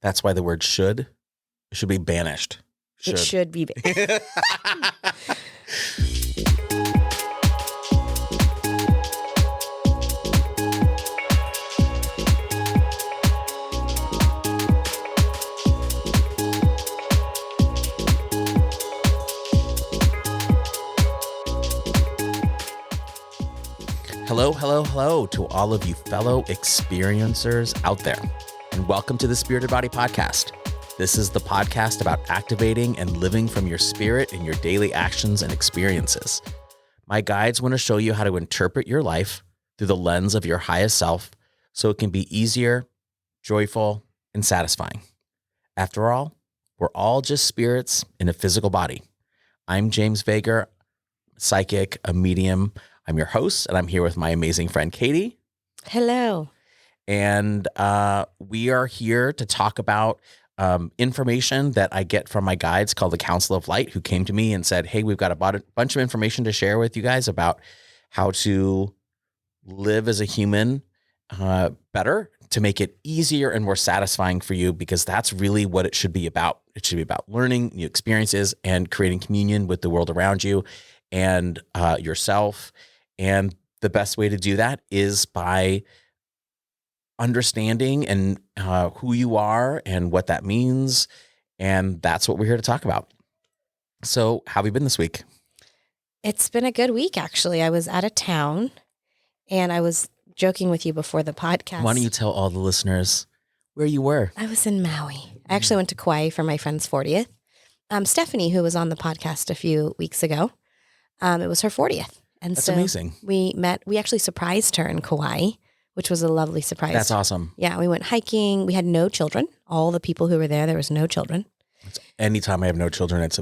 That's why the word should be banished. It should be. Hello to all of you fellow experiencers out there, and welcome to the Spirited Body Podcast. This is the podcast about activating and living from your spirit in your daily actions and experiences. My guides want to show you how to interpret your life through the lens of your highest self so it can be easier, joyful, and satisfying. After all, we're all just spirits in a physical body. I'm James Vager, psychic, a medium. I'm your host, and I'm here with my amazing friend, Katie. Hello. And we are here to talk about information that I get from my guides called the Council of Light, who came to me and said, hey, we've got a bunch of information to share with you guys about how to live as a human better, to make it easier and more satisfying for you, because that's really what it should be about. It should be about learning new experiences and creating communion with the world around you and yourself. And the best way to do that is by understanding and who you are and what that means. And that's what we're here to talk about. So how have you been this week? It's been a good week, actually. I was out of town, and I was joking with you before the podcast. Why don't you tell all the listeners where you were? I was in Maui. I actually went to Kauai for my friend's 40th. Stephanie, who was on the podcast a few weeks ago, it was her 40th. And That's so amazing. We actually surprised her in Kauai, which was a lovely surprise. That's awesome. Yeah, we went hiking. We had no children. All the people who were there was no children. Anytime I have no children, it's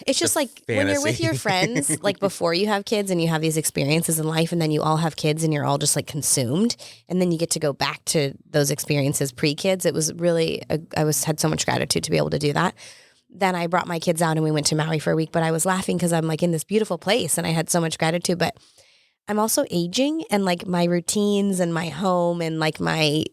it's just like when you're with your friends, like before you have kids and you have these experiences in life, and then you all have kids and you're all just like consumed, and then you get to go back to those experiences pre-kids. It was really, had so much gratitude to be able to do that. Then I brought my kids out and we went to Maui for a week, but I was laughing because I'm like in this beautiful place and I had so much gratitude, but I'm also aging, and like my routines and my home and like my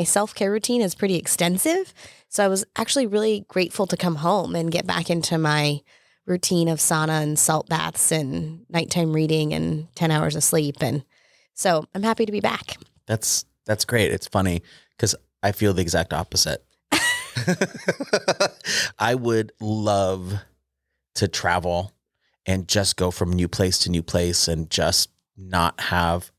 self-care routine is pretty extensive. So I was actually really grateful to come home and get back into my routine of sauna and salt baths and nighttime reading and 10 hours of sleep. And so I'm happy to be back. That's great. It's funny because I feel the exact opposite. I would love to travel and just go from new place to new place and just not have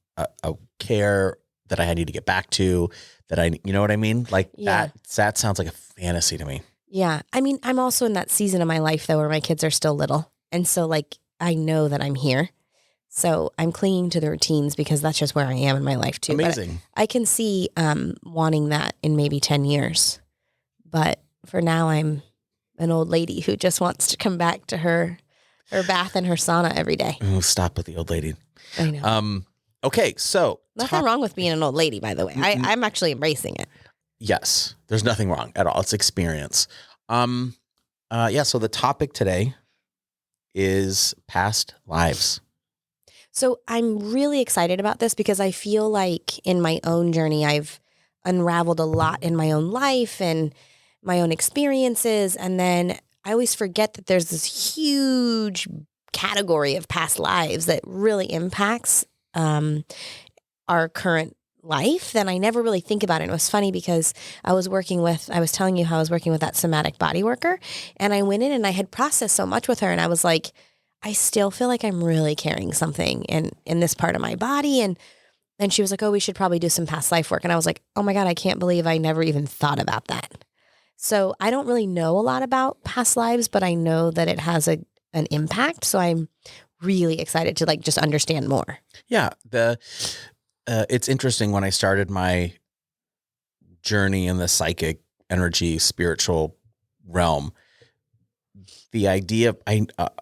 a care that I need to get back to, you know what I mean? Like that sounds like a fantasy to me. Yeah. I mean, I'm also in that season of my life though, where my kids are still little. And so like, I know that I'm here. So I'm clinging to the routines because that's just where I am in my life too. Amazing. But I can see wanting that in maybe 10 years. But for now, I'm an old lady who just wants to come back to her bath and her sauna every day. Oh, stop with the old lady. I know. Okay, so nothing wrong with being an old lady, by the way. I'm actually embracing it. Yes, there's nothing wrong at all. It's experience. So the topic today is past lives. So I'm really excited about this because I feel like in my own journey, I've unraveled a lot in my own life and my own experiences. And then I always forget that there's this huge category of past lives that really impacts our current life. Then I never really think about it. And it was funny because I was telling you how I was working with that somatic body worker, and I went in and I had processed so much with her, and I was like, I still feel like I'm really carrying something in this part of my body. And she was like, oh, we should probably do some past life work. And I was like, oh my God, I can't believe I never even thought about that. So I don't really know a lot about past lives, but I know that it has an impact. So I'm really excited to like just understand more. Yeah. It's interesting, when I started my journey in the psychic energy, spiritual realm, the idea of,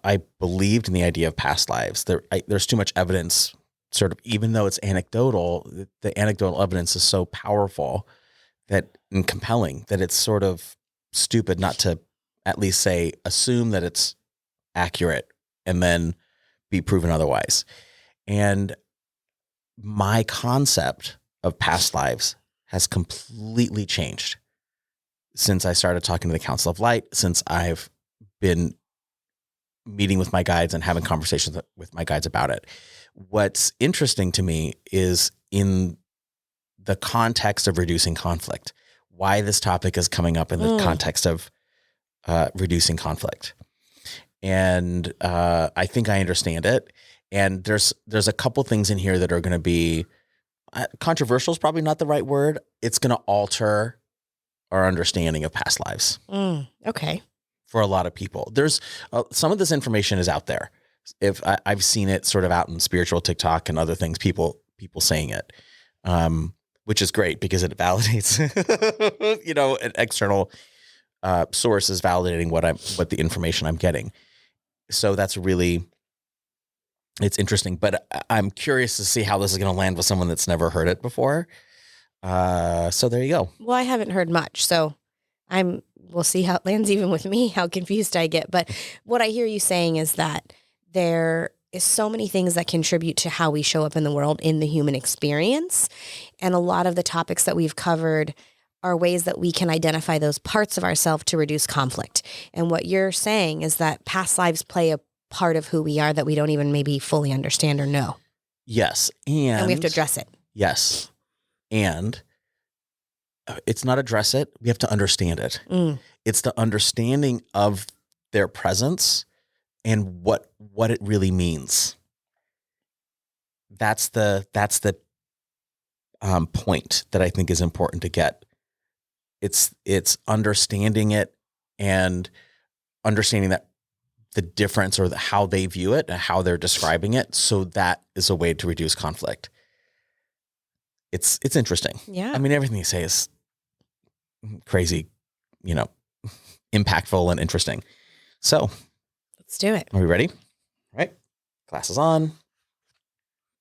I believed in the idea of past lives. There's too much evidence, sort of, even though it's anecdotal, the anecdotal evidence is so powerful and compelling that it's sort of stupid not to at least assume that it's accurate and then be proven otherwise. And my concept of past lives has completely changed since I started talking to the Council of Light, since I've been meeting with my guides and having conversations with my guides about it. What's interesting to me is in the context of reducing conflict, why this topic is coming up in the context of reducing conflict. And I think I understand it. And there's a couple things in here that are going to be controversial is probably not the right word. It's going to alter our understanding of past lives. Okay. For a lot of people, there's some of this information is out there. If I've seen it sort of out in spiritual TikTok and other things, people saying it, which is great because it validates, an external source is validating what the information I'm getting. So that's really, it's interesting, but I'm curious to see how this is going to land with someone that's never heard it before. So there you go. Well, I haven't heard much, so we'll see how it lands even with me, how confused I get. But what I hear you saying is that there is so many things that contribute to how we show up in the world in the human experience. And a lot of the topics that we've covered are ways that we can identify those parts of ourselves to reduce conflict. And what you're saying is that past lives play a part of who we are that we don't even maybe fully understand or know. Yes. And we have to address it. Yes. And it's not address it. We have to understand it. It's the understanding of their presence and what it really means. That's the point that I think is important to get. It's understanding it and understanding that the difference or how they view it and how they're describing it. So that is a way to reduce conflict. It's interesting. Yeah. I mean, everything you say is crazy, impactful and interesting. So let's do it. Are we ready? All right. Glasses on.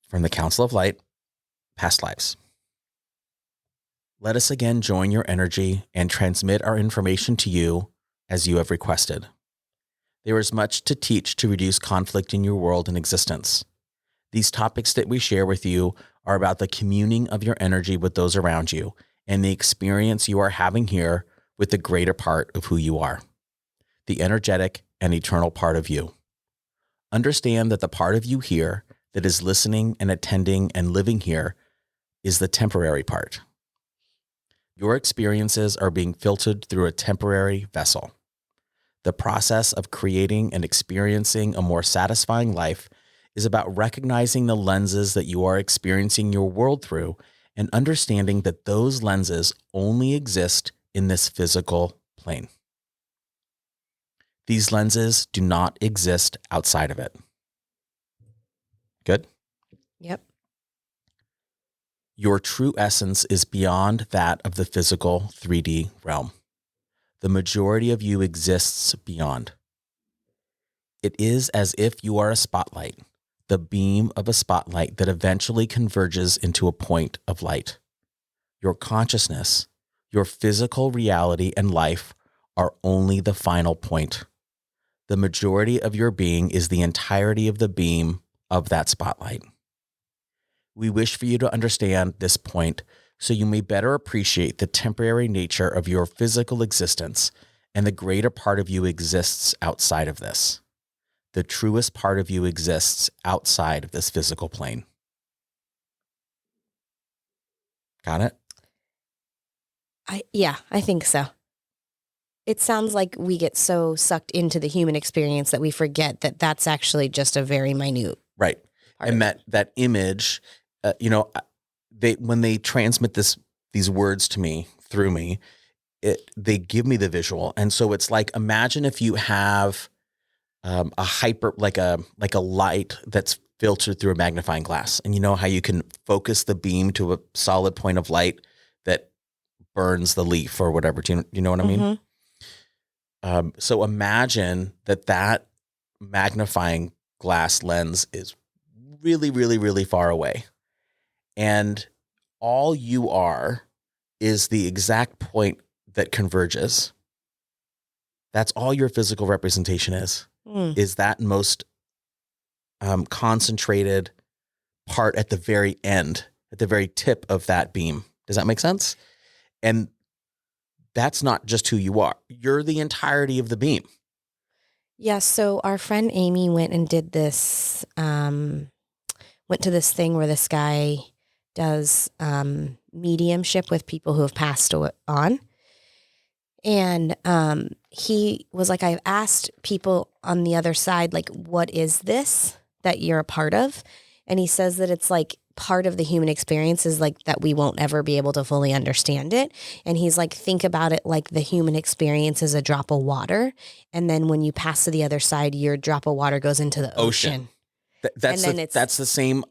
From the Council of Light, past lives. Let us again join your energy and transmit our information to you as you have requested. There is much to teach to reduce conflict in your world and existence. These topics that we share with you are about the communing of your energy with those around you and the experience you are having here with the greater part of who you are, the energetic and eternal part of you. Understand that the part of you here that is listening and attending and living here is the temporary part. Your experiences are being filtered through a temporary vessel. The process of creating and experiencing a more satisfying life is about recognizing the lenses that you are experiencing your world through and understanding that those lenses only exist in this physical plane. These lenses do not exist outside of it. Good? Yep. Your true essence is beyond that of the physical 3D realm. The majority of you exists beyond. It is as if you are a spotlight, the beam of a spotlight that eventually converges into a point of light. Your consciousness, your physical reality and life are only the final point. The majority of your being is the entirety of the beam of that spotlight. We wish for you to understand this point so you may better appreciate the temporary nature of your physical existence and the greater part of you exists outside of this. The truest part of you exists outside of this physical plane. Got it? I think so. It sounds like we get so sucked into the human experience that we forget that that's actually just a very minute. Right. And that image, when they transmit these words to me through me, they give me the visual. And so it's like, imagine if you have like a light that's filtered through a magnifying glass, and you know how you can focus the beam to a solid point of light that burns the leaf or whatever. Do you know what I mean? So imagine that magnifying glass lens is really, really, really far away. And all you are is the exact point that converges. That's all your physical representation is that most concentrated part at the very end, at the very tip of that beam. Does that make sense? And that's not just who you are. You're the entirety of the beam. Yeah. So our friend Amy went and did this, went to this thing where this guy does mediumship with people who have passed on. And he was like, I've asked people on the other side, like, what is this that you're a part of? And he says that it's like part of the human experience is like that we won't ever be able to fully understand it. And he's like, think about it like the human experience is a drop of water. And then when you pass to the other side, your drop of water goes into the ocean. That's the same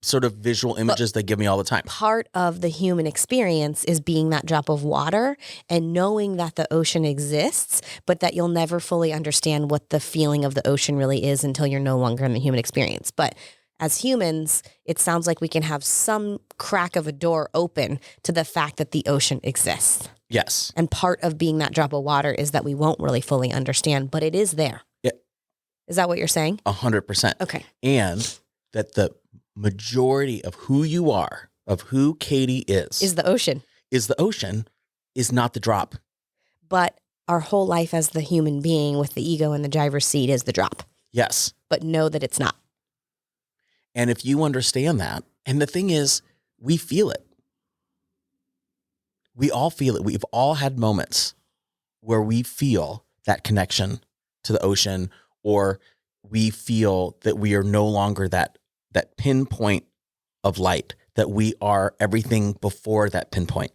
sort of visual images they give me all the time. Part of the human experience is being that drop of water and knowing that the ocean exists, but that you'll never fully understand what the feeling of the ocean really is until you're no longer in the human experience. But as humans, it sounds like we can have some crack of a door open to the fact that the ocean exists. Yes. And part of being that drop of water is that we won't really fully understand, but it is there. Yeah. Is that what you're saying? 100%. Okay. And that the majority of who you are, of who Katie is the ocean. Is not the drop. But our whole life as the human being with the ego in the driver's seat is the drop. Yes. But know that it's not. And if you understand that, and the thing is, we feel it. We all feel it. We've all had moments where we feel that connection to the ocean, or we feel that we are no longer that pinpoint of light, that we are everything before that pinpoint.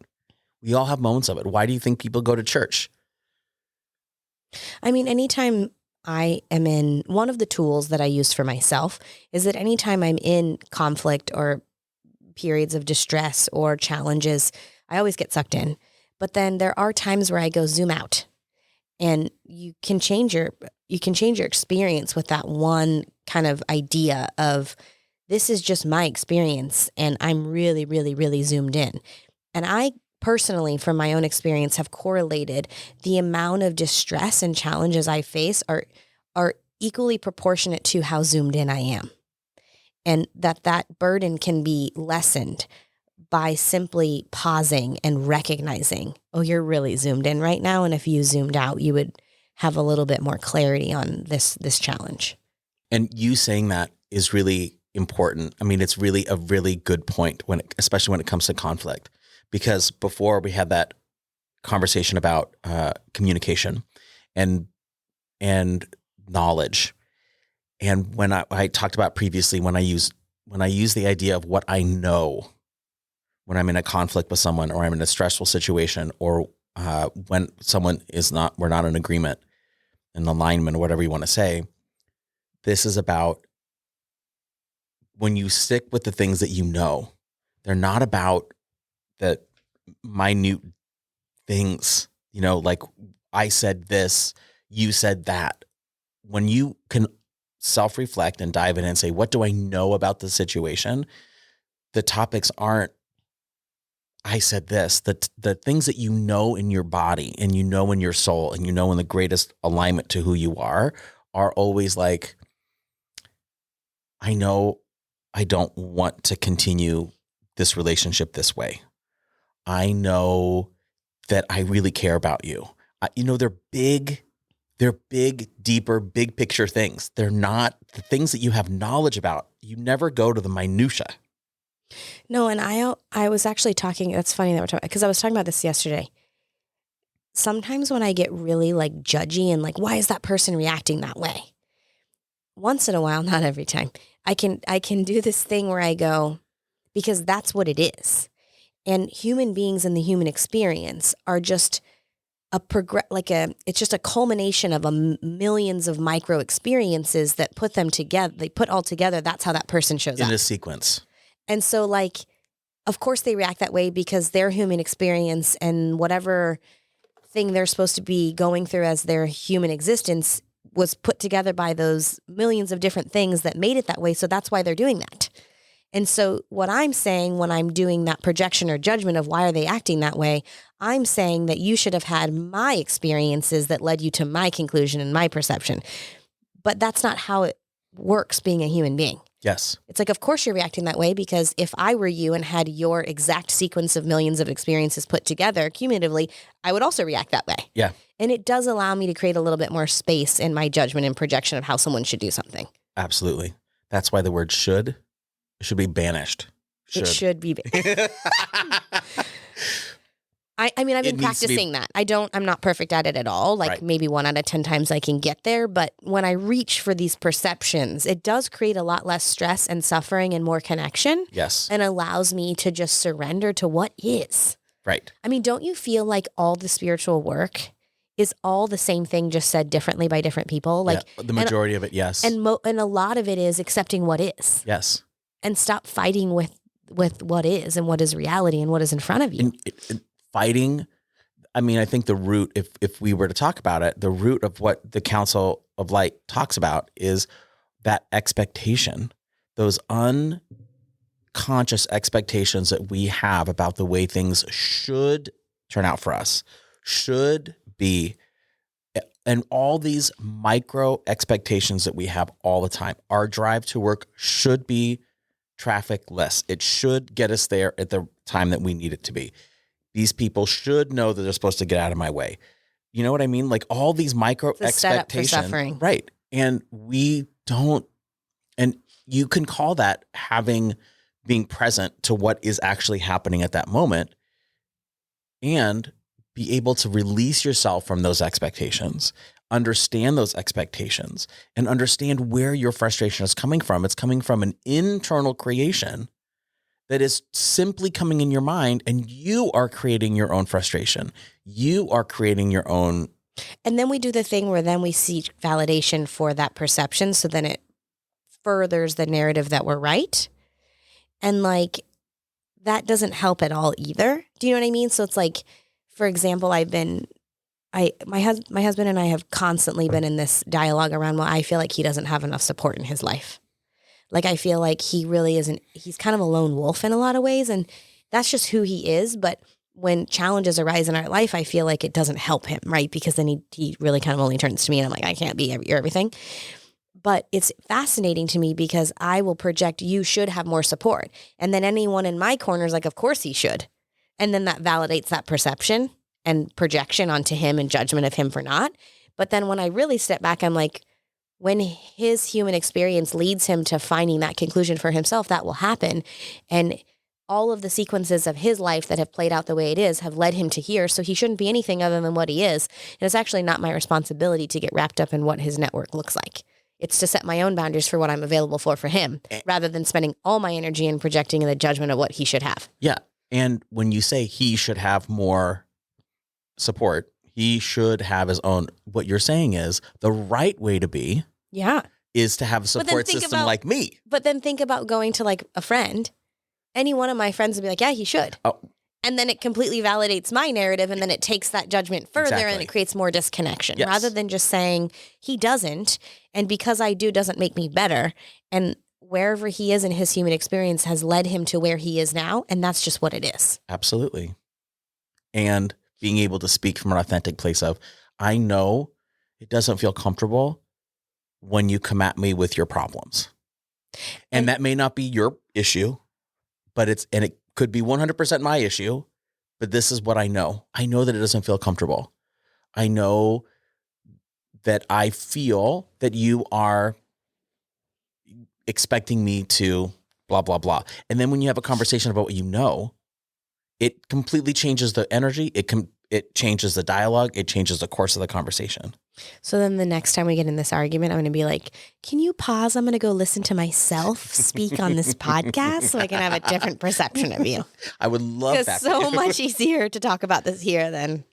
We all have moments of it. Why do you think people go to church? I mean, anytime I am in, one of the tools that I use for myself is that anytime I'm in conflict or periods of distress or challenges, I always get sucked in. But then there are times where I go zoom out, and you can change your experience with that one kind of idea of, this is just my experience and I'm really, really, really zoomed in. And I personally, from my own experience, have correlated the amount of distress and challenges I face are equally proportionate to how zoomed in I am. And that burden can be lessened by simply pausing and recognizing, oh, you're really zoomed in right now. And if you zoomed out, you would have a little bit more clarity on this challenge. And you saying that is really important. I mean, it's really a really good point especially when it comes to conflict, because before we had that conversation about communication and knowledge. And when I talked about previously, when I use the idea of what I know when I'm in a conflict with someone, or I'm in a stressful situation, or when we're not in agreement, in alignment, or whatever you want to say, this is about when you stick with the things that you know. They're not about the minute things, like I said this, you said that. When you can self-reflect and dive in and say, what do I know about the situation? The topics aren't, I said this. The things that you know in your body, and you know in your soul, and you know in the greatest alignment to who you are always like, I know I don't want to continue this relationship this way. I know that I really care about you. They're big, deeper, big picture things. They're not the things that you have knowledge about. You never go to the minutia. No, and I was actually talking, that's funny that we're talking, because I was talking about this yesterday. Sometimes when I get really like judgy and like, why is that person reacting that way? Once in a while, not every time, I can do this thing where I go, because that's what it is. And human beings in the human experience are just it's just a culmination of millions of micro experiences that put them together. They put all together. That's how that person shows up. In a sequence. And so like, of course they react that way because their human experience and whatever thing they're supposed to be going through as their human existence was put together by those millions of different things that made it that way. So that's why they're doing that. And so what I'm saying when I'm doing that projection or judgment of why are they acting that way, I'm saying that you should have had my experiences that led you to my conclusion and my perception. But that's not how it works being a human being. Yes. It's like, of course you're reacting that way, because if I were you and had your exact sequence of millions of experiences put together cumulatively, I would also react that way. Yeah. And it does allow me to create a little bit more space in my judgment and projection of how someone should do something. Absolutely. That's why the word should be banished. It should be. I mean, I've been practicing that. I'm not perfect at it at all. Like maybe 1 out of 10 times I can get there. But when I reach for these perceptions, it does create a lot less stress and suffering and more connection. Yes. And allows me to just surrender to what is. Right. I mean, don't you feel like all the spiritual work is all the same thing, just said differently by different people? Like the majority of it, yes. And a lot of it is accepting what is. Yes. And stop fighting with what is and what is reality and what is in front of you. And fighting, I mean, I think the root, if we were to talk about it, the root of what the Council of Light talks about is that expectation, those unconscious expectations that we have about the way things should turn out for us, should be, and all these micro expectations that we have all the time. Our drive to work should be traffic-less. It should get us there at the time that we need it to be. These people should know that they're supposed to get out of my way. You know what I mean? Like all these micro expectations. Set up for suffering. Right. And we don't, and you can call that being present to what is actually happening at that moment and be able to release yourself from those expectations, understand those expectations, and understand where your frustration is coming from. It's coming from an internal creation that is simply coming in your mind, and you are creating your own frustration. You are creating your own. And then we do the thing where then we seek validation for that perception. So then it furthers the narrative that we're right. And like, that doesn't help at all either. Do you know what I mean? So it's like, for example, my husband and I have constantly been in this dialogue around, well, I feel like he doesn't have enough support in his life. Like, I feel like he really isn't, he's kind of a lone wolf in a lot of ways. And that's just who he is. But when challenges arise in our life, I feel like it doesn't help him, right? Because then he really kind of only turns to me and I'm like, I can't be your everything. But it's fascinating to me because I will project, you should have more support. And then anyone in my corner is like, of course he should. And then that validates that perception and projection onto him and judgment of him for not. But then when I really step back, I'm like, when his human experience leads him to finding that conclusion for himself, that will happen. And all of the sequences of his life that have played out the way it is have led him to here. So he shouldn't be anything other than what he is. And it's actually not my responsibility to get wrapped up in what his network looks like. It's to set my own boundaries for what I'm available for him, rather than spending all my energy in projecting in the judgment of what he should have. Yeah. And when you say he should have more support, he should have his own, what you're saying is the right way to be. Yeah. Is to have a support system like me. But then think about going to like a friend. Any one of my friends would be like, yeah, he should. Oh. And then it completely validates my narrative, and then it takes that judgment further and it creates more disconnection rather than just saying he doesn't. And because I do doesn't make me better. And wherever he is in his human experience has led him to where he is now. And that's just what it is. Absolutely. And being able to speak from an authentic place of, I know it doesn't feel comfortable when you come at me with your problems. And that may not be your issue, but it could be 100% my issue, but this is what I know. I know that it doesn't feel comfortable. I know that I feel that you are expecting me to blah, blah, blah. And then when you have a conversation about what you know, it completely changes the energy. It changes the dialogue. It changes the course of the conversation. So then the next time we get in this argument, I'm going to be like, can you pause? I'm going to go listen to myself speak on this podcast so I can have a different perception of you. I would love that. It's so much easier to talk about this here than...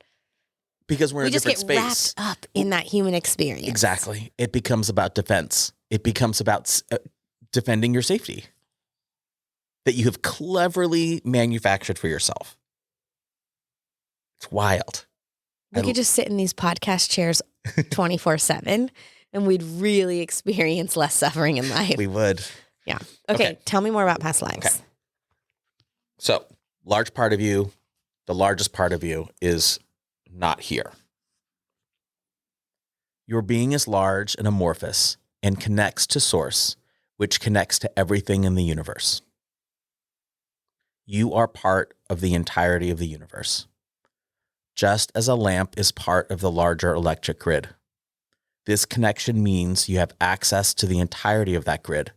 Because we're in a different space. We just get wrapped up in that human experience. Exactly. It becomes about defense. It becomes about defending your safety that you have cleverly manufactured for yourself. It's wild. We could just sit in these podcast chairs 24/7 and we'd really experience less suffering in life. We would. Yeah. Okay. Tell me more about past lives. Okay. So, the largest part of you is not here. Your being is large and amorphous and connects to source which connects to everything in the universe. You are part of the entirety of the universe, just as a lamp is part of the larger electric grid. This connection means you have access to the entirety of that grid,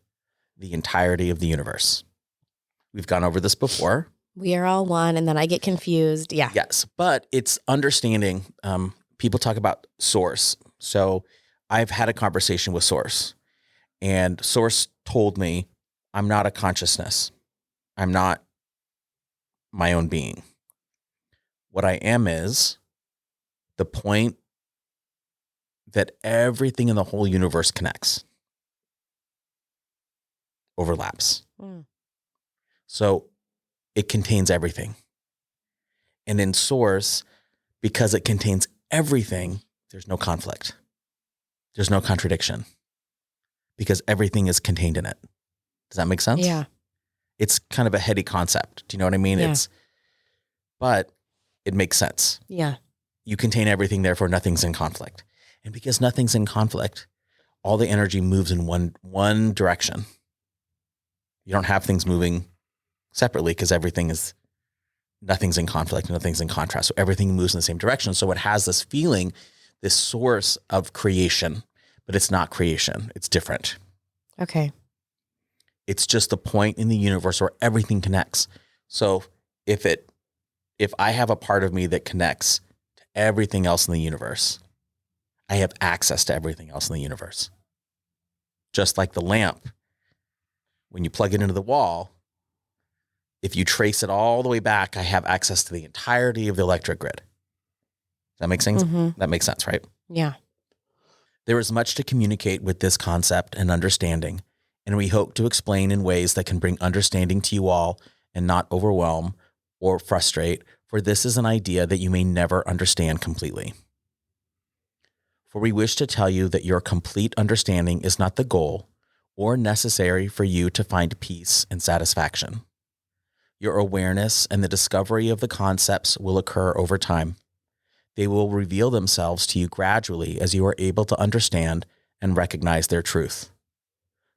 the entirety of the universe. We've gone over this before. We are all one, and then I get confused. Yeah. Yes, but it's understanding. People talk about source. So I've had a conversation with source, and source told me, I'm not a consciousness. I'm not my own being. What I am is the point that everything in the whole universe connects, overlaps. So it contains everything. And in source, because it contains everything, there's no conflict. There's no contradiction because everything is contained in it. Does that make sense? Yeah. It's kind of a heady concept. Do you know what I mean? Yeah. But it makes sense. Yeah. You contain everything, therefore nothing's in conflict. And because nothing's in conflict, all the energy moves in one direction. You don't have things moving separately because nothing's in conflict, nothing's in contrast. So everything moves in the same direction. So it has this feeling, this source of creation, but it's not creation. It's different. Okay. It's just the point in the universe where everything connects. So if I have a part of me that connects to everything else in the universe, I have access to everything else in the universe. Just like the lamp, when you plug it into the wall, if you trace it all the way back, I have access to the entirety of the electric grid. Does that make sense? Mm-hmm. That makes sense, right? Yeah. There is much to communicate with this concept and understanding, and we hope to explain in ways that can bring understanding to you all and not overwhelm or frustrate, for this is an idea that you may never understand completely. For we wish to tell you that your complete understanding is not the goal or necessary for you to find peace and satisfaction. Your awareness and the discovery of the concepts will occur over time. They will reveal themselves to you gradually as you are able to understand and recognize their truth.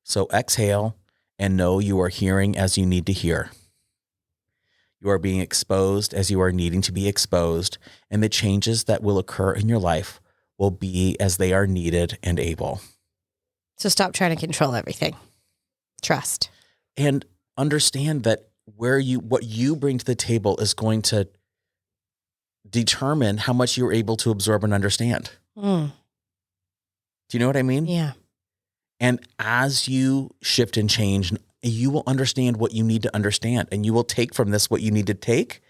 So exhale and know you are hearing as you need to hear. You are being exposed as you are needing to be exposed, and the changes that will occur in your life will be as they are needed and able. So stop trying to control everything. Trust. And understand that what you bring to the table is going to determine how much you're able to absorb and understand. Do you know what I mean? Yeah. And as you shift and change, you will understand what you need to understand, and you will take from this what you need to take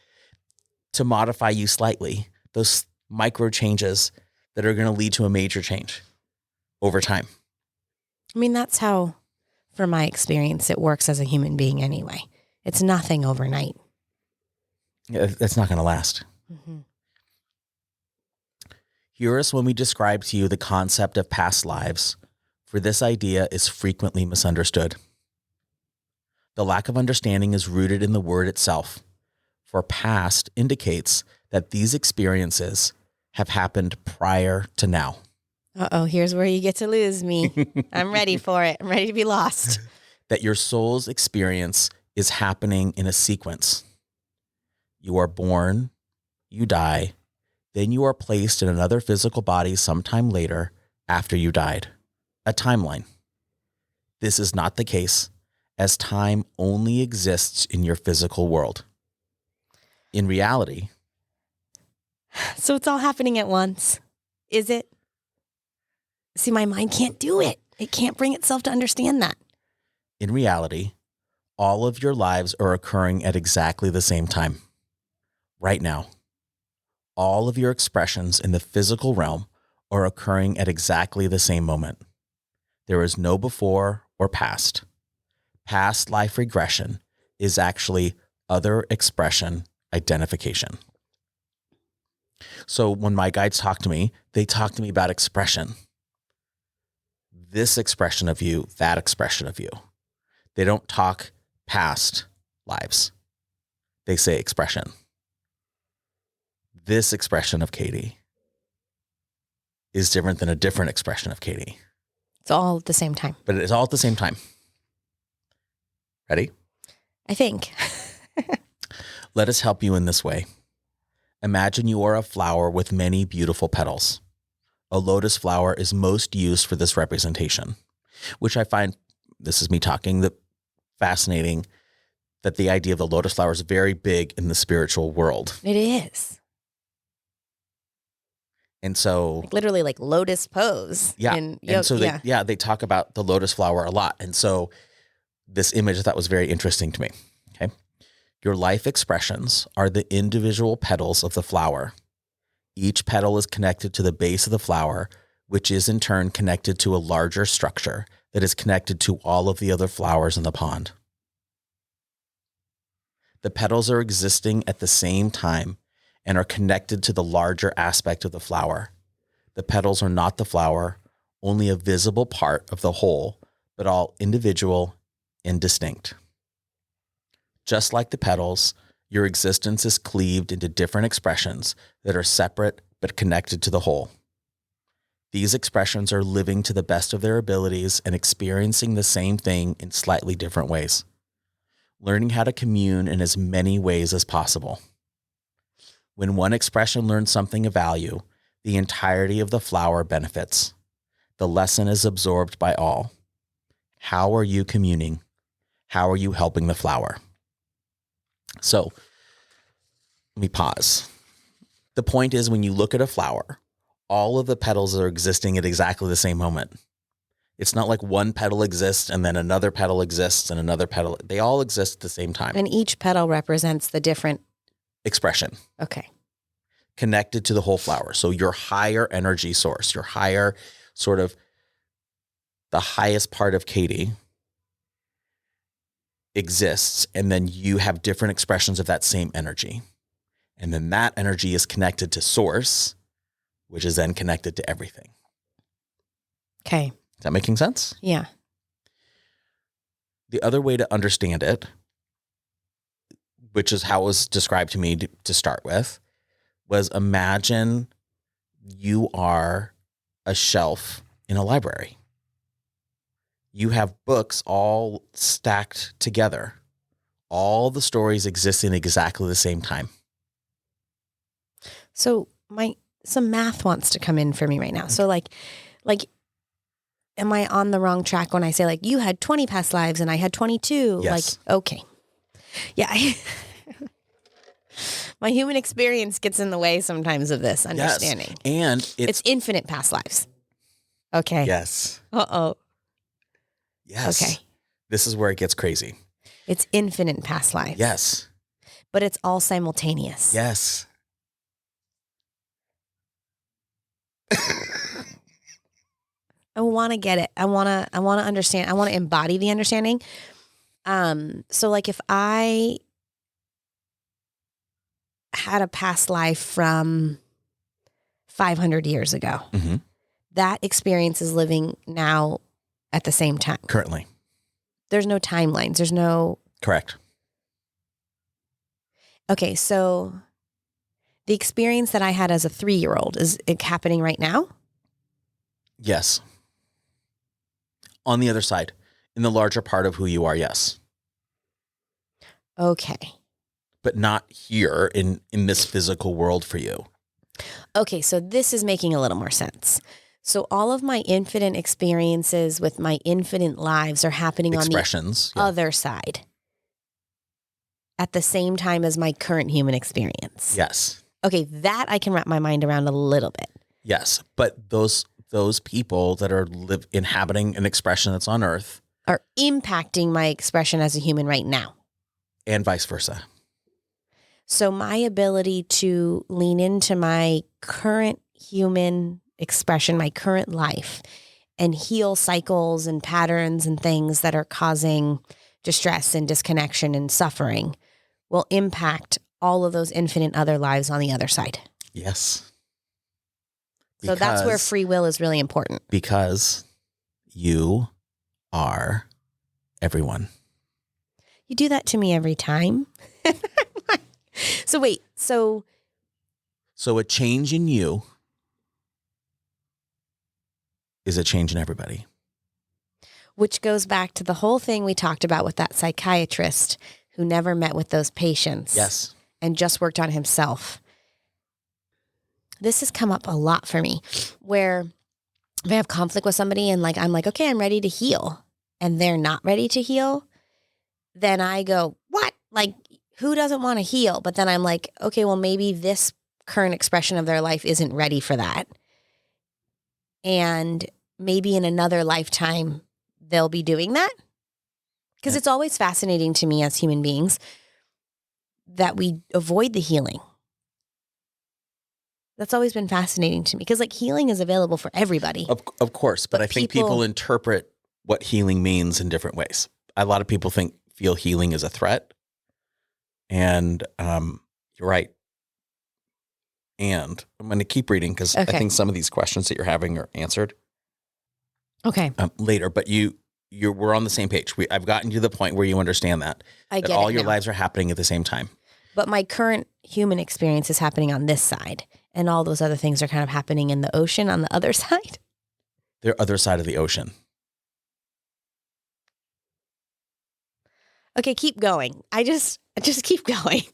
to modify you slightly. Those micro changes that are going to lead to a major change over time. I mean, that's how, from my experience, it works as a human being anyway. It's nothing overnight. Yeah, that's not going to last. Mm-hmm. Hear us when we describe to you the concept of past lives, for this idea is frequently misunderstood. The lack of understanding is rooted in the word itself, for past indicates that these experiences have happened prior to now. Uh-oh, here's where you get to lose me. I'm ready for it. I'm ready to be lost. That your soul's experience is happening in a sequence. You are born, you die, then you are placed in another physical body sometime later after you died. A timeline. This is not the case, as time only exists in your physical world. In reality. So it's all happening at once. Is it? See, my mind can't do it. It can't bring itself to understand that. In reality, all of your lives are occurring at exactly the same time. Right now. All of your expressions in the physical realm are occurring at exactly the same moment. There is no before or past. Past life regression is actually other expression identification. So when my guides talk to me, they talk to me about expression. This expression of you, that expression of you. They don't talk past lives. They say expression. This expression of Katie is different than a different expression of Katie. It's all at the same time. But it's all at the same time. Ready? I think. Let us help you in this way. Imagine you are a flower with many beautiful petals. A lotus flower is most used for this representation, which I find, this is me talking, that fascinating, that the idea of the lotus flower is very big in the spiritual world. It is. And so, Like literally like lotus pose. yeah. And so they talk about the lotus flower a lot. And so this image I thought was very interesting to me. Okay. Your life expressions are the individual petals of the flower. Each petal is connected to the base of the flower, which is in turn connected to a larger structure that is connected to all of the other flowers in the pond. The petals are existing at the same time and are connected to the larger aspect of the flower. The petals are not the flower, only a visible part of the whole, but all individual and distinct. Just like the petals, your existence is cleaved into different expressions that are separate but connected to the whole. These expressions are living to the best of their abilities and experiencing the same thing in slightly different ways, learning how to commune in as many ways as possible. When one expression learns something of value, the entirety of the flower benefits. The lesson is absorbed by all. How are you communing? How are you helping the flower? So let me pause. The point is, when you look at a flower, all of the petals are existing at exactly the same moment. It's not like one petal exists and then another petal exists and another petal. They all exist at the same time. And each petal represents the different expression. Okay. Connected to the whole flower. So your higher energy source, your higher sort of the highest part of Katie exists. And then you have different expressions of that same energy. And then that energy is connected to source, which is then connected to everything. Okay. Is that making sense? Yeah. The other way to understand it, which is how it was described to me to start with, was imagine you are a shelf in a library. You have books all stacked together. All the stories exist in exactly the same time. So some math wants to come in for me right now. So like, am I on the wrong track when I say like, you had 20 past lives and I had 22? Yes. Like, okay. Yeah. My human experience gets in the way sometimes of this understanding. Yes. And it's infinite past lives. Okay. Yes. Uh-oh. Yes. Okay. This is where it gets crazy. It's infinite past lives. Yes. But it's all simultaneous. Yes. I want to get it. I want to understand. I want to embody the understanding. So like if I had a past life from 500 years ago, mm-hmm. that experience is living now at the same time. Currently. There's no timelines. There's no. Correct. Okay. So the experience that I had as a 3-year-old, is it happening right now? Yes. On the other side, in the larger part of who you are, yes. Okay. But not here in this physical world for you. Okay, so this is making a little more sense. So all of my infinite experiences with my infinite lives are happening on the other side at the same time as my current human experience. Yes. Okay, that I can wrap my mind around a little bit. Yes, but those people that are inhabiting an expression that's on Earth are impacting my expression as a human right now. And vice versa. So my ability to lean into my current human expression, my current life, and heal cycles and patterns and things that are causing distress and disconnection and suffering will impact all of those infinite other lives on the other side. Yes. So that's where free will is really important. Because you are everyone. You do that to me every time. So wait, so a change in you is a change in everybody. Which goes back to the whole thing we talked about with that psychiatrist who never met with those patients. Yes. And just worked on himself. This has come up a lot for me, where if I have conflict with somebody and I'm like, okay, I'm ready to heal, and they're not ready to heal, then I go, what? Like, who doesn't want to heal? But then I'm like, okay, well, maybe this current expression of their life isn't ready for that. And maybe in another lifetime, they'll be doing that. Because it's always fascinating to me as human beings that we avoid the healing. That's always been fascinating to me because healing is available for everybody. Of course, but I think people interpret what healing means in different ways. A lot of people feel healing is a threat. And you're right. And I'm going to keep reading because I think some of these questions that you're having are answered. Okay. Later, but we're on the same page. I've gotten you to the point where you understand that all your lives are happening at the same time. But my current human experience is happening on this side, and all those other things are kind of happening in the ocean on the other side. The other side of the ocean. Okay, keep going. I just keep going.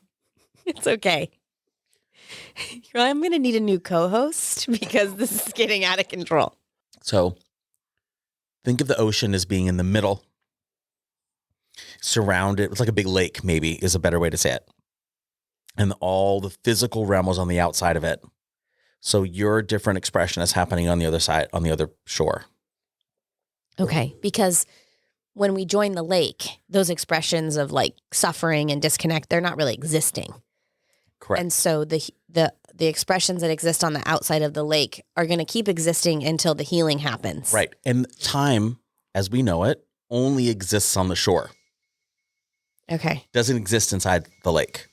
It's okay. I'm going to need a new co-host because this is getting out of control. So think of the ocean as being in the middle, surrounded. It's like a big lake, maybe, is a better way to say it. And all the physical realm is on the outside of it. So your different expression is happening on the other side, on the other shore. Okay, because when we join the lake, those expressions of suffering and disconnect, they're not really existing. Correct. And so the expressions that exist on the outside of the lake are going to keep existing until the healing happens. Right. And time, as we know it, only exists on the shore. Okay. Doesn't exist inside the lake.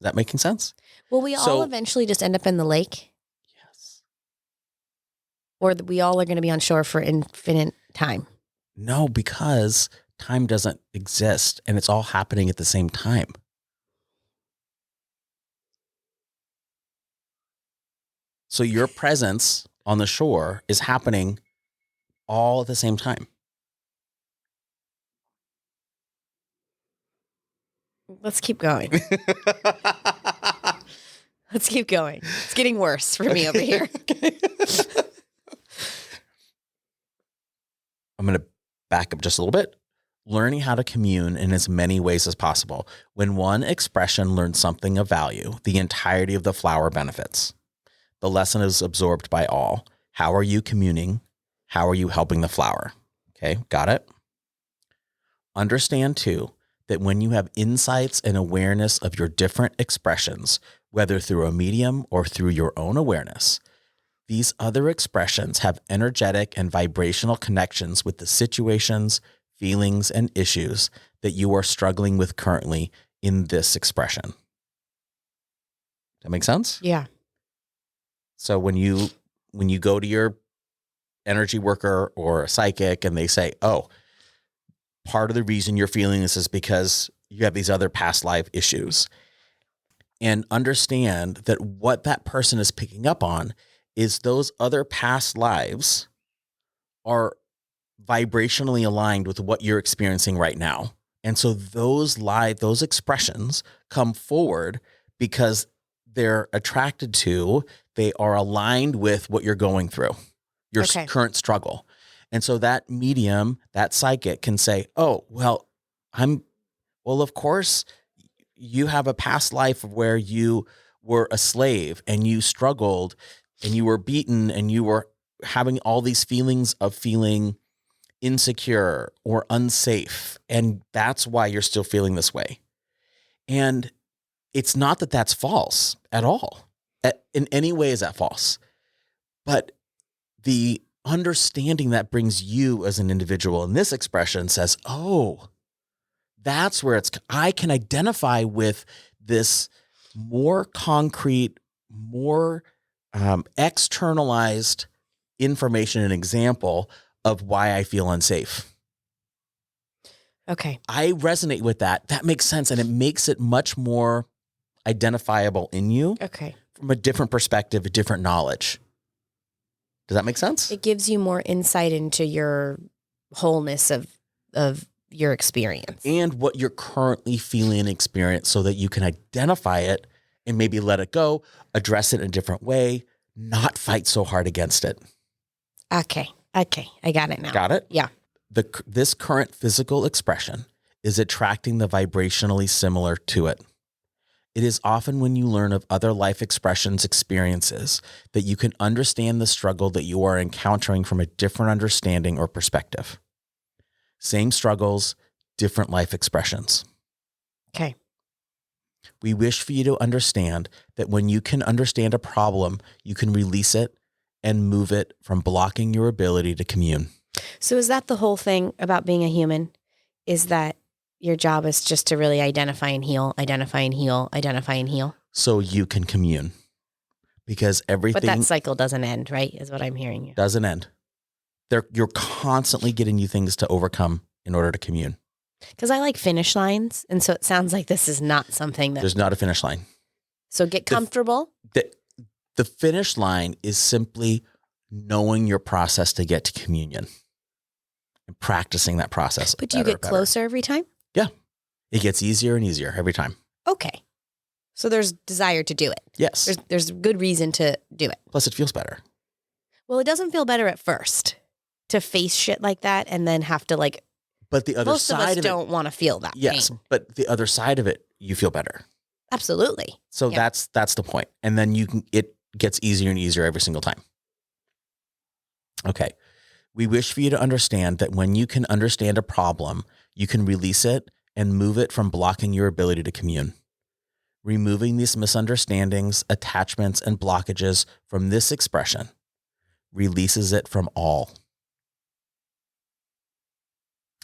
Is that making sense? Will we all eventually just end up in the lake? Yes. Or we all are going to be on shore for infinite time? No, because time doesn't exist and it's all happening at the same time. So your presence on the shore is happening all at the same time. Let's keep going. Let's keep going. It's getting worse for me over here. Okay. I'm going to back up just a little bit. Learning how to commune in as many ways as possible. When one expression learns something of value, the entirety of the flower benefits. The lesson is absorbed by all. How are you communing? How are you helping the flower? Okay, got it? Understand, too, that when you have insights and awareness of your different expressions, whether through a medium or through your own awareness, these other expressions have energetic and vibrational connections with the situations, feelings, and issues that you are struggling with currently in this expression. That make sense? Yeah. So when you go to your energy worker or a psychic and they say, oh, part of the reason you're feeling this is because you have these other past life issues, and understand that what that person is picking up on is those other past lives are vibrationally aligned with what you're experiencing right now. And so those expressions come forward because they're attracted to, they are aligned with what you're going through, your current struggle. And so that medium, that psychic can say, oh, well, of course you have a past life where you were a slave and you struggled and you were beaten and you were having all these feelings of feeling insecure or unsafe. And that's why you're still feeling this way. And it's not that that's false at all. In any way is that false. But the understanding that brings you as an individual in this expression says, oh, that's where I can identify with this more concrete, more externalized information and example of why I feel unsafe. Okay. I resonate with that. That makes sense. And it makes it much more identifiable in you. Okay. From a different perspective, a different knowledge. Does that make sense? It gives you more insight into your wholeness of your experience. And what you're currently feeling and experience so that you can identify it and maybe let it go, address it in a different way, not fight so hard against it. Okay. I got it now. Got it? Yeah. This current physical expression is attracting the vibrationally similar to it. It is often when you learn of other life expressions experiences that you can understand the struggle that you are encountering from a different understanding or perspective. Same struggles, different life expressions. Okay. We wish for you to understand that when you can understand a problem, you can release it and move it from blocking your ability to commune. So is that the whole thing about being a human? Is that your job is just to really identify and heal, identify and heal, identify and heal? So you can commune. Because everything... But that cycle doesn't end, right? Is what I'm hearing you. Doesn't end. You're constantly getting you things to overcome in order to commune. Because I like finish lines. And so it sounds like this is not something that... There's not a finish line. So get comfortable. The finish line is simply knowing your process to get to communion and practicing that process. But do you get closer every time? Yeah. It gets easier and easier every time. Okay. So there's desire to do it. Yes. There's good reason to do it. Plus it feels better. Well, it doesn't feel better at first to face shit like that and then have to like... But the other most side of us of it... don't want to feel that Yes, pain. but the other side of it, you feel better. Absolutely. So Yeah. that's the point. And then it gets easier and easier every single time. Okay. We wish for you to understand that when you can understand a problem, you can release it and move it from blocking your ability to commune. Removing these misunderstandings, attachments, and blockages from this expression releases it from all.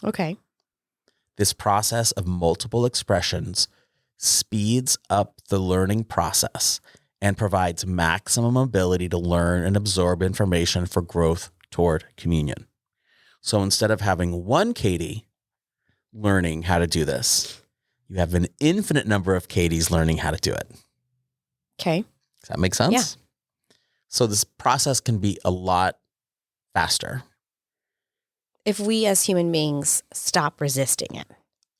Okay. This process of multiple expressions speeds up the learning process and provides maximum ability to learn and absorb information for growth toward communion. So instead of having one Katie learning how to do this, you have an infinite number of Katies learning how to do it. Okay. Does that make sense? Yeah. So this process can be a lot faster. If we as human beings stop resisting it.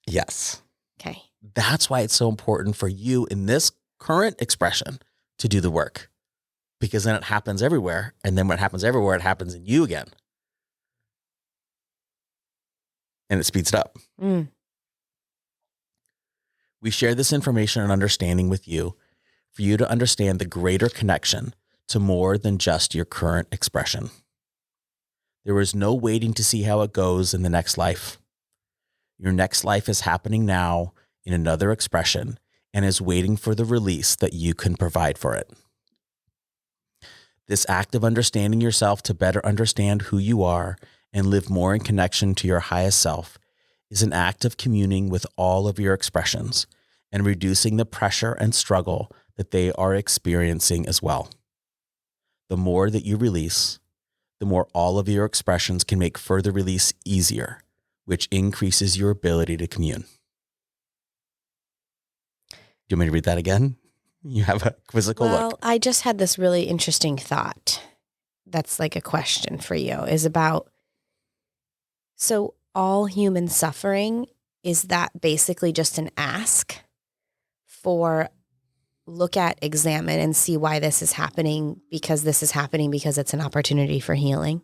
Yes. Okay. That's why it's so important for you in this current expression to do the work, because then it happens everywhere. And then when it happens everywhere, it happens in you again. And it speeds it up. Mm. We share this information and understanding with you for you to understand the greater connection to more than just your current expression. There is no waiting to see how it goes in the next life. Your next life is happening now in another expression and is waiting for the release that you can provide for it. This act of understanding yourself to better understand who you are and live more in connection to your highest self is an act of communing with all of your expressions and reducing the pressure and struggle that they are experiencing as well. The more that you release, the more all of your expressions can make further release easier, which increases your ability to commune. Do you want me to read that again? You have a quizzical look. Well, I just had this really interesting thought. That's like a question for you, is about, so all human suffering, is that basically just an ask for look at, examine, and see why this is happening, because this is happening because it's an opportunity for healing?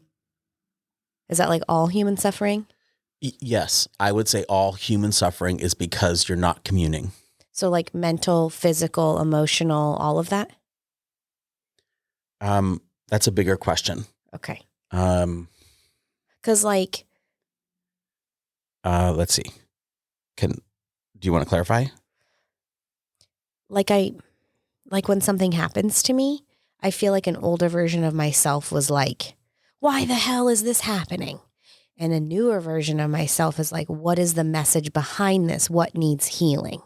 Is that like all human suffering? Yes, I would say all human suffering is because you're not communing. So like mental, physical, emotional, all of that? That's a bigger question. Okay. 'Cause like, let's see. Do you want to clarify? like when something happens to me, I feel like an older version of myself was like, why the hell is this happening? And a newer version of myself is like, what is the message behind this? What needs healing?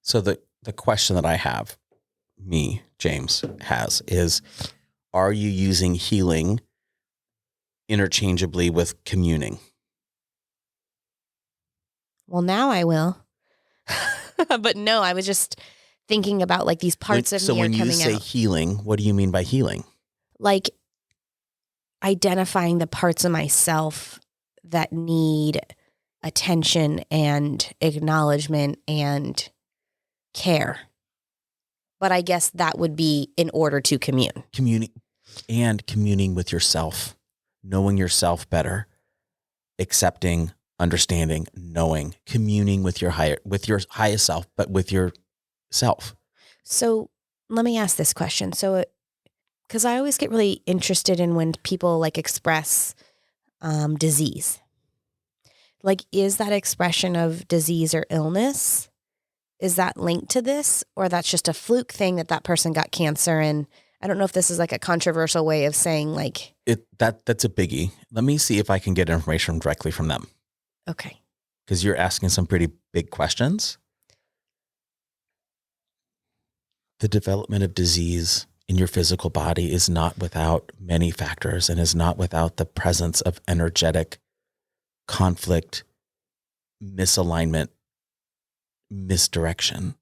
So the question that I have, me, James, has is, are you using healing interchangeably with communing? Well, now I will. But no, I was just thinking about like these parts of me are coming out. So when you say healing, what do you mean by healing? like identifying the parts of myself that need attention and acknowledgement and care. But I guess that would be in order to commune. Communing with yourself, knowing yourself better, accepting, understanding, knowing, communing with your highest self, but with yourself. So let me ask this question. So, because I always get really interested in when people like express disease. Like, is that expression of disease or illness, is that linked to this, or that's just a fluke thing that person got cancer? And I don't know if this is like a controversial way of saying like that's a biggie. Let me see if I can get information directly from them. Okay. Because you're asking some pretty big questions. The development of disease in your physical body is not without many factors and is not without the presence of energetic conflict, misalignment, misdirection.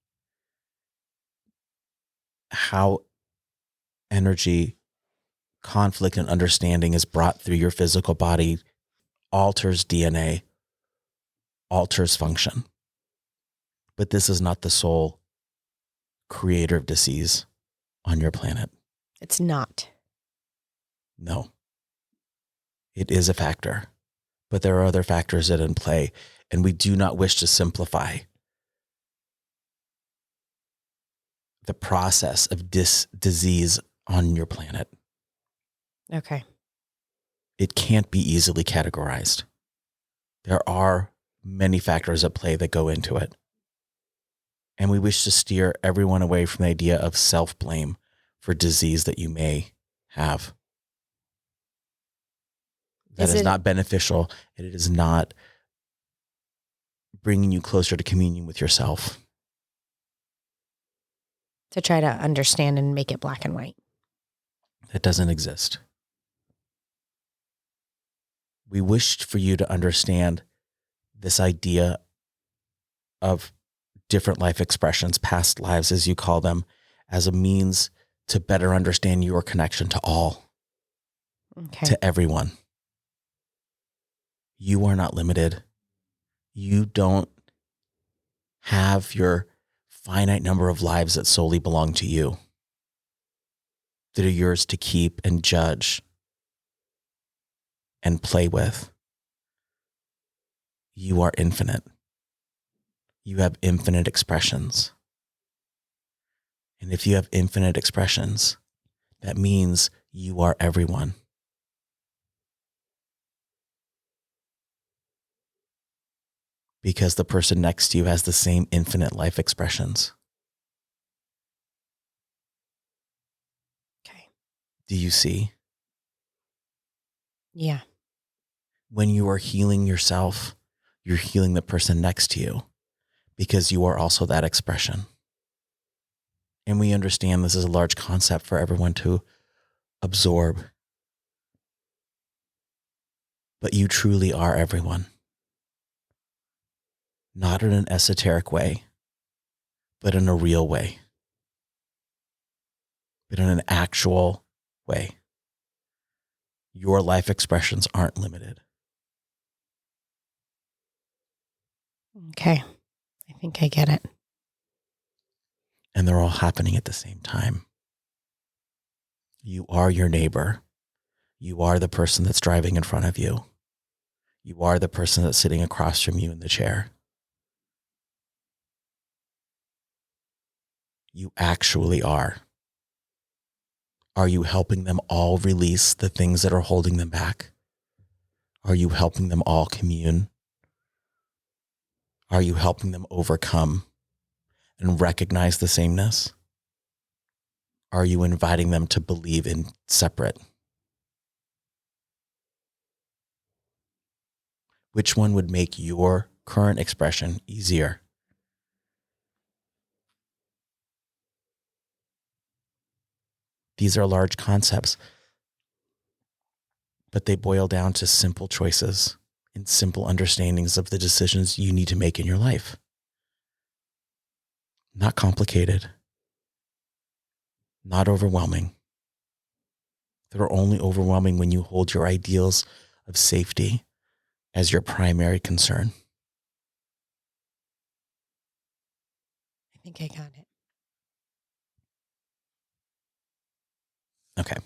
How energy, conflict, and understanding is brought through your physical body alters DNA, alters function. But this is not the sole creator of disease on your planet. It's not. No. It is a factor, but there are other factors that are in play, and we do not wish to simplify the process of disease on your planet. Okay. It can't be easily categorized. There are many factors at play that go into it. And we wish to steer everyone away from the idea of self-blame for disease that you may have. That is not beneficial. It is not bringing you closer to communion with yourself. To try to understand and make it black and white. That doesn't exist. We wished for you to understand this idea of different life expressions, past lives as you call them, as a means to better understand your connection to all, to everyone. You are not limited. You don't have your finite number of lives that solely belong to you, that are yours to keep and judge and play with. You are infinite. You have infinite expressions. And if you have infinite expressions, that means you are everyone. Because the person next to you has the same infinite life expressions. Okay. Do you see? Yeah. When you are healing yourself, you're healing the person next to you because you are also that expression. And we understand this is a large concept for everyone to absorb. But you truly are everyone. Not in an esoteric way, but in a real way. But in an actual way. Your life expressions aren't limited. Okay. I think I get it. And they're all happening at the same time. You are your neighbor. You are the person that's driving in front of you. You are the person that's sitting across from you in the chair. You actually are. Are you helping them all release the things that are holding them back? Are you helping them all commune? Are you helping them overcome and recognize the sameness? Are you inviting them to believe in separate? Which one would make your current expression easier? These are large concepts, but they boil down to simple choices and simple understandings of the decisions you need to make in your life. Not complicated, not overwhelming, They're only overwhelming when you hold your ideals of safety as your primary concern. I think I got it. Okay.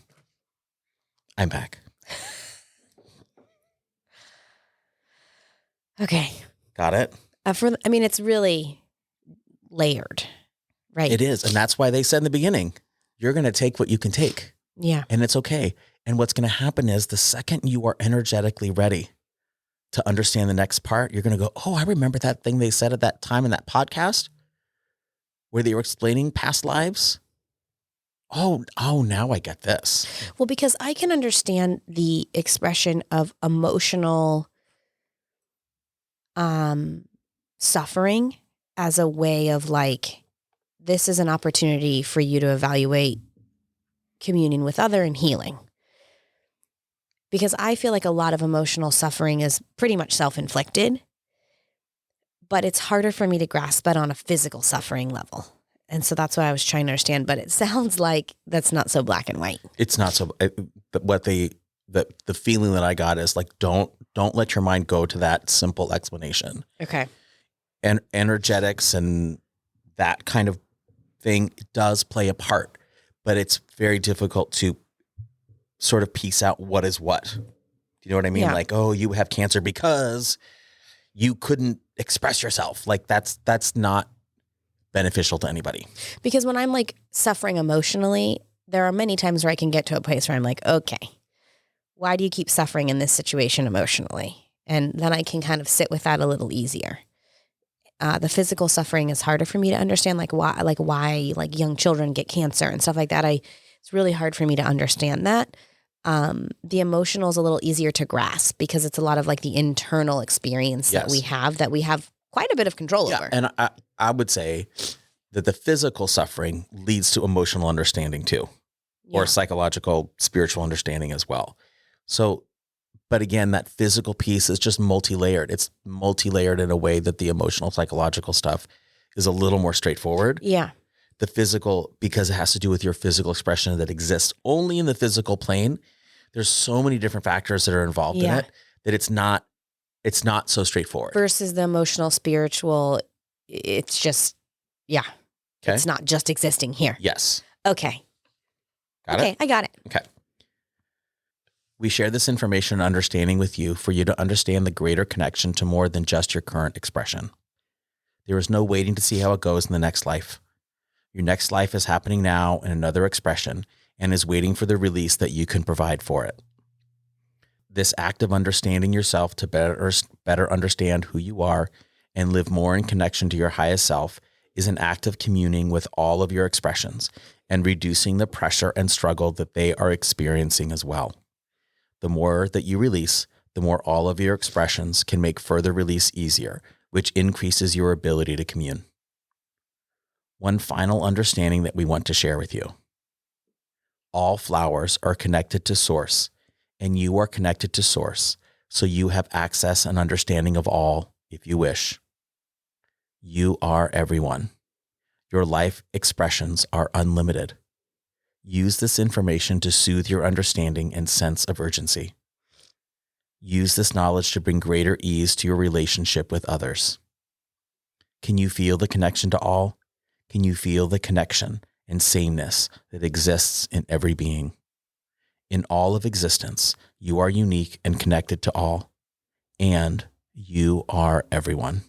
I'm back. Okay. Got it? It's really layered, right? It is. And that's why they said in the beginning, you're going to take what you can take. Yeah. And it's okay. And what's going to happen is the second you are energetically ready to understand the next part, you're going to go, oh, I remember that thing they said at that time in that podcast where they were explaining past lives. Oh, now I get this. Well, because I can understand the expression of emotional suffering as a way of like, this is an opportunity for you to evaluate communion with other and healing. Because I feel like a lot of emotional suffering is pretty much self-inflicted, but it's harder for me to grasp it on a physical suffering level. And so that's what I was trying to understand. But it sounds like that's not so black and white. It's not so. The feeling that I got is like, don't let your mind go to that simple explanation. Okay. And energetics and that kind of thing does play a part, but it's very difficult to sort of piece out what is what. Do you know what I mean? Yeah. Like, oh, you have cancer because you couldn't express yourself. Like that's not beneficial to anybody. Because when I'm like suffering emotionally, there are many times where I can get to a place where I'm like, okay, why do you keep suffering in this situation emotionally? And then I can kind of sit with that a little easier. The physical suffering is harder for me to understand, like why young children get cancer and stuff like that. It's really hard for me to understand that. The emotional is a little easier to grasp because it's a lot of like the internal experience that we have quite a bit of control over. And I would say that the physical suffering leads to emotional understanding too, or psychological, spiritual understanding as well. So, but again, that physical piece is just multi-layered. It's multi-layered in a way that the emotional, psychological stuff is a little more straightforward. Yeah. The physical, because it has to do with your physical expression that exists only in the physical plane. There's so many different factors that are involved in it that it's not so straightforward. Versus the emotional, spiritual, it's just, Okay. It's not just existing here. Yes. Okay. Got it? I got it. Okay. We share this information and understanding with you for you to understand the greater connection to more than just your current expression. There is no waiting to see how it goes in the next life. Your next life is happening now in another expression and is waiting for the release that you can provide for it. This act of understanding yourself to better understand who you are and live more in connection to your highest self is an act of communing with all of your expressions and reducing the pressure and struggle that they are experiencing as well. The more that you release, the more all of your expressions can make further release easier, which increases your ability to commune. One final understanding that we want to share with you. All flowers are connected to Source, and you are connected to Source, so you have access and understanding of all if you wish. You are everyone. Your life expressions are unlimited. Use this information to soothe your understanding and sense of urgency. Use this knowledge to bring greater ease to your relationship with others. Can you feel the connection to all? Can you feel the connection and sameness that exists in every being? In all of existence, you are unique and connected to all, and you are everyone.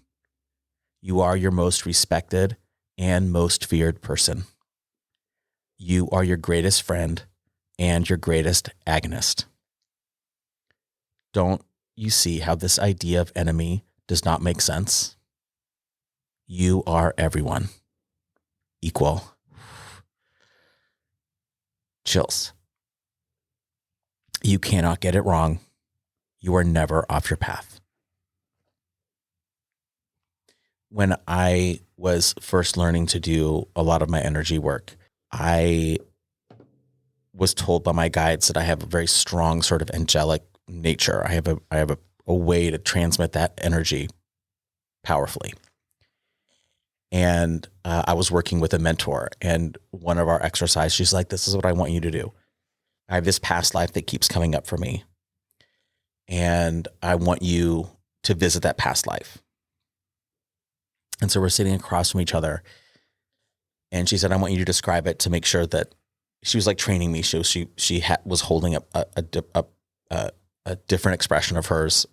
You are your most respected and most feared person. You are your greatest friend and your greatest agonist. Don't you see how this idea of enemy does not make sense? You are everyone. Equal. Chills. You cannot get it wrong. You are never off your path. When I was first learning to do a lot of my energy work, I was told by my guides that I have a very strong sort of angelic nature. I have a way to transmit that energy powerfully. And I was working with a mentor, and one of our exercises, she's like, this is what I want you to do. I have this past life that keeps coming up for me. And I want you to visit that past life. And so we're sitting across from each other. And she said, I want you to describe it to make sure that she was like training me. She was holding up a different expression of hers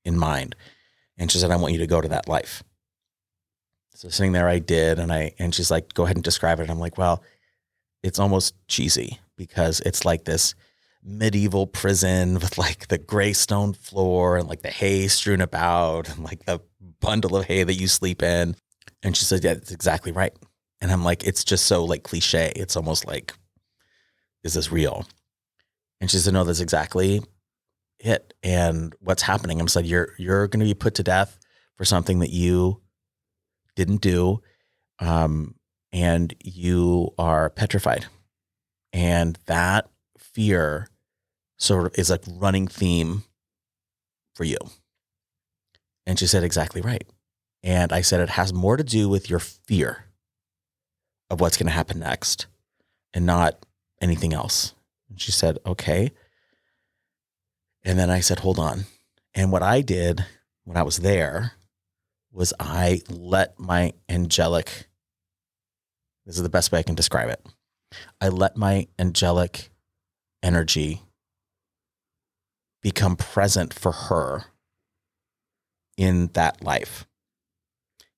in mind. And she said, I want you to go to that life. So sitting there, I did. And she's like, go ahead and describe it. And I'm like, well, it's almost cheesy because it's like this medieval prison with like the gray stone floor and like the hay strewn about and like the bundle of hay that you sleep in. And she said, yeah, that's exactly right. And I'm like, it's just so like cliche. It's almost like, is this real? And she said, no, that's exactly it. And what's happening? I'm said, you're going to be put to death for something that you didn't do. And you are petrified. And that fear sort of is a running theme for you. And she said, exactly right. And I said, it has more to do with your fear of what's going to happen next and not anything else. And she said, okay. And then I said, hold on. And what I did when I was there was I let my angelic, this is the best way I can describe it. I let my angelic energy become present for her in that life,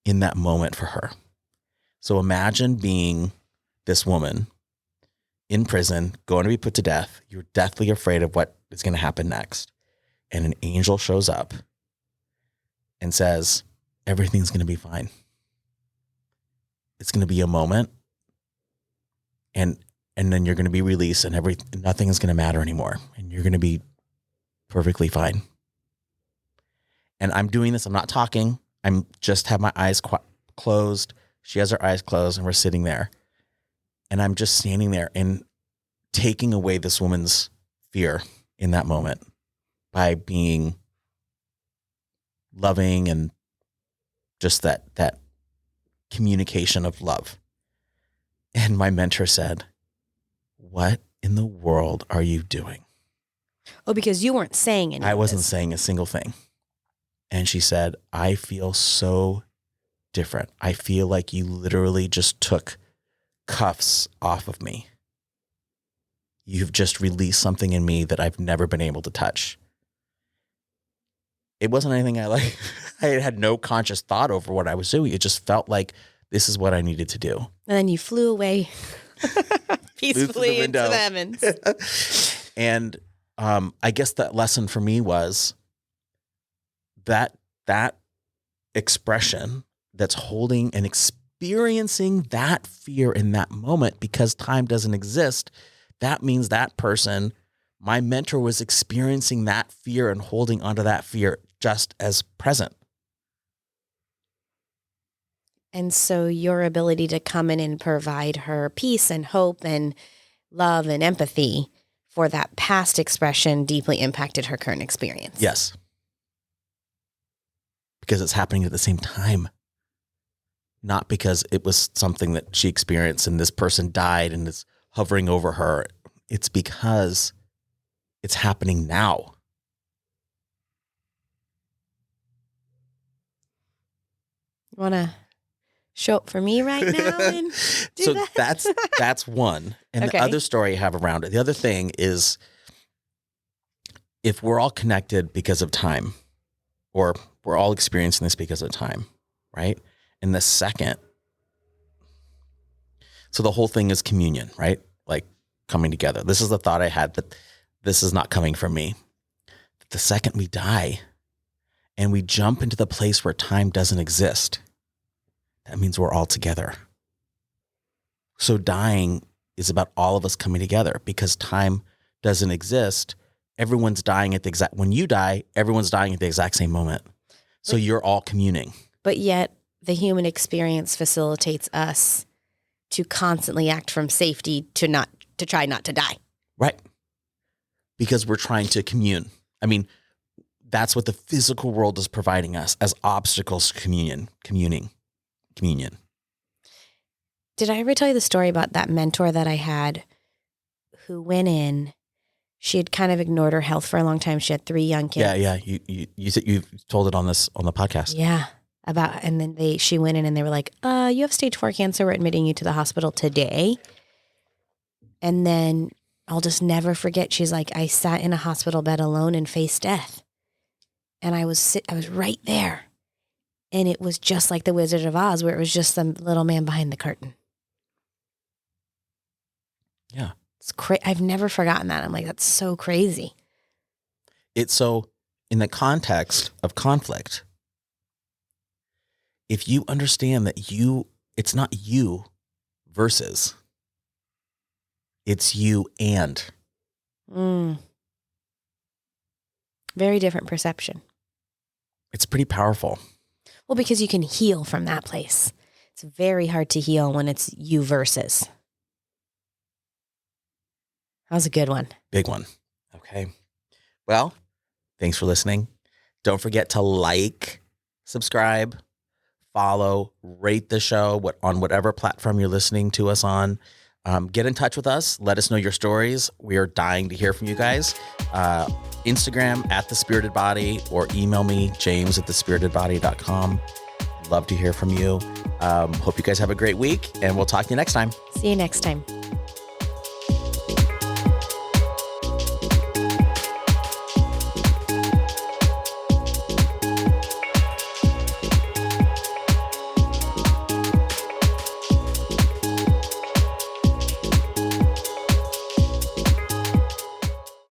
in that moment for her. So imagine being this woman in prison, going to be put to death. You're deathly afraid of what is going to happen next. And an angel shows up and says, everything's going to be fine. It's going to be a moment. And then you're going to be released and nothing is going to matter anymore. And you're going to be perfectly fine. And I'm doing this. I'm not talking. I'm just have my eyes closed. She has her eyes closed and we're sitting there. And I'm just standing there and taking away this woman's fear in that moment by being loving and just that communication of love. And my mentor said, what in the world are you doing? Oh, because you weren't saying anything. I wasn't saying a single thing. And she said, I feel so different. I feel like you literally just took cuffs off of me. You've just released something in me that I've never been able to touch. It wasn't anything I like. I had no conscious thought over what I was doing. It just felt like this is what I needed to do. And then you flew away peacefully into the heavens. And I guess that lesson for me was that expression that's holding and experiencing that fear in that moment, because time doesn't exist. That means that person, my mentor, was experiencing that fear and holding onto that fear just as present. And so your ability to come in and provide her peace and hope and love and empathy for that past expression deeply impacted her current experience. Yes. Because it's happening at the same time. Not because it was something that she experienced and this person died and is hovering over her. It's because it's happening now. You want to show up for me right now and do so that? that's one. And Okay. The other story I have around it, the other thing is, if we're all connected because of time, or we're all experiencing this because of time, right? And the second, so the whole thing is communion, right? Like coming together. This is the thought I had, that this is not coming from me. The second we die and we jump into the place where time doesn't exist, that means we're all together. So dying is about all of us coming together, because time doesn't exist. Everyone's dying at the exact, when you die, everyone's dying at the exact same moment. So you're all communing. But yet the human experience facilitates us to constantly act from safety to try not to die. Right. Because we're trying to commune. I mean, that's what the physical world is providing us as obstacles to communion. Did I ever tell you the story about that mentor that I had who went in she had kind of ignored her health for a long time. She had 3 young kids. Yeah. You said you told it on the podcast. Yeah. And then she went in and they were like, you have stage 4 cancer. We're admitting you to the hospital today. And then I'll just never forget. She's like, I sat in a hospital bed alone and faced death. And I was right there. And it was just like the Wizard of Oz, where it was just the little man behind the curtain. Yeah. It's I've never forgotten that. I'm like, that's so crazy. It's so, in the context of conflict, if you understand that it's not you versus, it's you and. Very different perception. It's pretty powerful. Well, because you can heal from that place. It's very hard to heal when it's you versus. That was a good one. Big one. Okay. Well, thanks for listening. Don't forget to like, subscribe, follow, rate the show on whatever platform you're listening to us on. Get in touch with us. Let us know your stories. We are dying to hear from you guys. Instagram @thespiritedbody, or email me, james@thespiritedbody.com. Love to hear from you. Hope you guys have a great week, and we'll talk to you next time. See you next time.